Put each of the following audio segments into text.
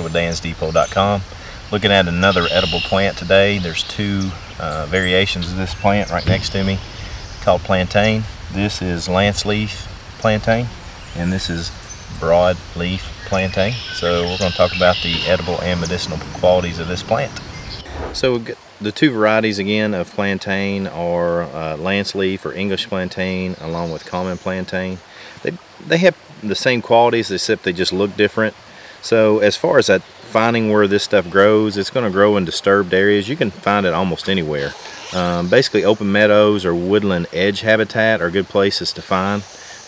with dansdepot.com. Looking at another edible plant today. There's two variations of this plant right next to me called Plantain. This is lance leaf plantain and this is broad leaf plantain. So we're going to talk about the edible and medicinal qualities of this plant. So we've got the two varieties again of plantain are lance leaf or English plantain along with common plantain. They have the same qualities except they just look different. So as far as finding where this stuff grows, it's going to grow in disturbed areas. You can find it almost anywhere. Basically open meadows or woodland edge habitat are good places to find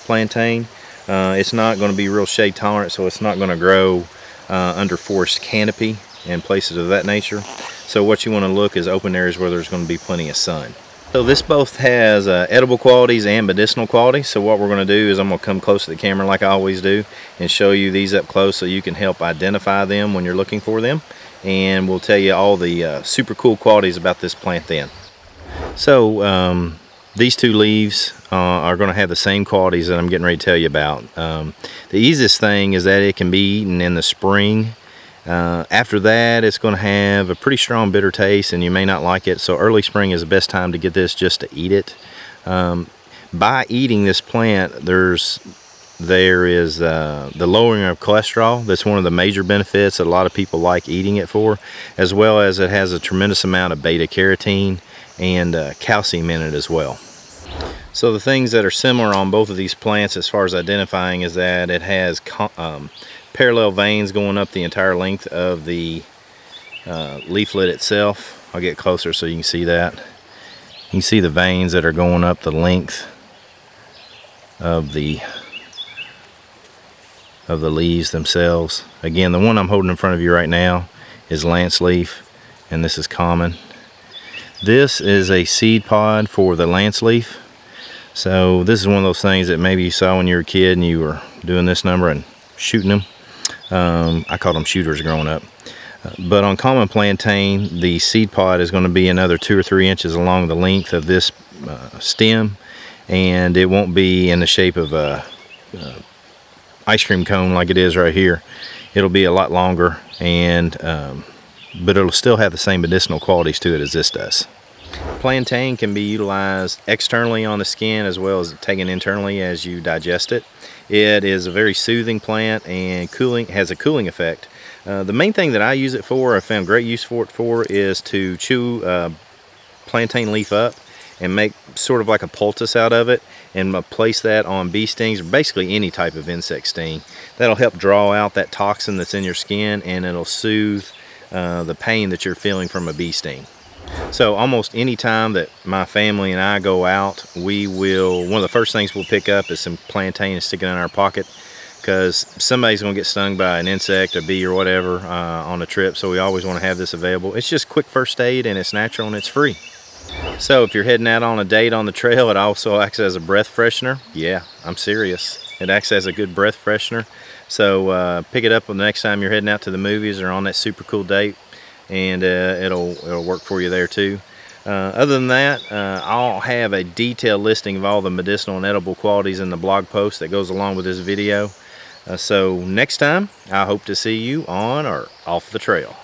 plantain. It's not going to be real shade tolerant, so it's not going to grow under forest canopy and places of that nature. So what you want to look is open areas where there's going to be plenty of sun. So this both has edible qualities and medicinal qualities. So what we're going to do is I'm going to come close to the camera like I always do and show you these up close so you can help identify them when you're looking for them. And we'll tell you all the super cool qualities about this plant then. So these two leaves are going to have the same qualities that I'm getting ready to tell you about. The easiest thing is that it can be eaten in the spring. After that, it's going to have a pretty strong bitter taste and you may not like it, so early spring is the best time to get this just to eat it. By eating this plant, there is the lowering of cholesterol. That's one of the major benefits that a lot of people like eating it for, as well as it has a tremendous amount of beta carotene and calcium in it as well. So the things that are similar on both of these plants as far as identifying is that it has parallel veins going up the entire length of the leaflet itself. I'll get closer so you can see that. You can see the veins that are going up the length of the leaves themselves. Again, the one I'm holding in front of you right now is lance leaf and this is common. This is a seed pod for the lance leaf. So this is one of those things that maybe you saw when you were a kid and you were doing this number and shooting them. I called them shooters growing up. But on common plantain, the seed pod is going to be another 2 or 3 inches along the length of this stem, and it won't be in the shape of a ice cream cone like it is right here. It'll be a lot longer, and but it'll still have the same medicinal qualities to it as this does. Plantain can be utilized externally on the skin as well as taken internally as you digest it. It is a very soothing plant and has a cooling effect. The main thing that I use it for, I found great use for it for, is to chew plantain leaf up and make sort of like a poultice out of it and place that on bee stings or basically any type of insect sting. That'll help draw out that toxin that's in your skin and it'll soothe the pain that you're feeling from a bee sting. So almost any time that my family and I go out, one of the first things we'll pick up is some plantain and stick it in our pocket, because somebody's going to get stung by an insect, a bee or whatever on a trip, so we always want to have this available. It's just quick first aid and it's natural and it's free. So if you're heading out on a date on the trail, it also acts as a breath freshener. Yeah, I'm serious. It acts as a good breath freshener. So pick it up the next time you're heading out to the movies or on that super cool date, and it'll work for you there too. Other than that, I'll have a detailed listing of all the medicinal and edible qualities in the blog post that goes along with this video. So next time, I hope to see you on or off the trail.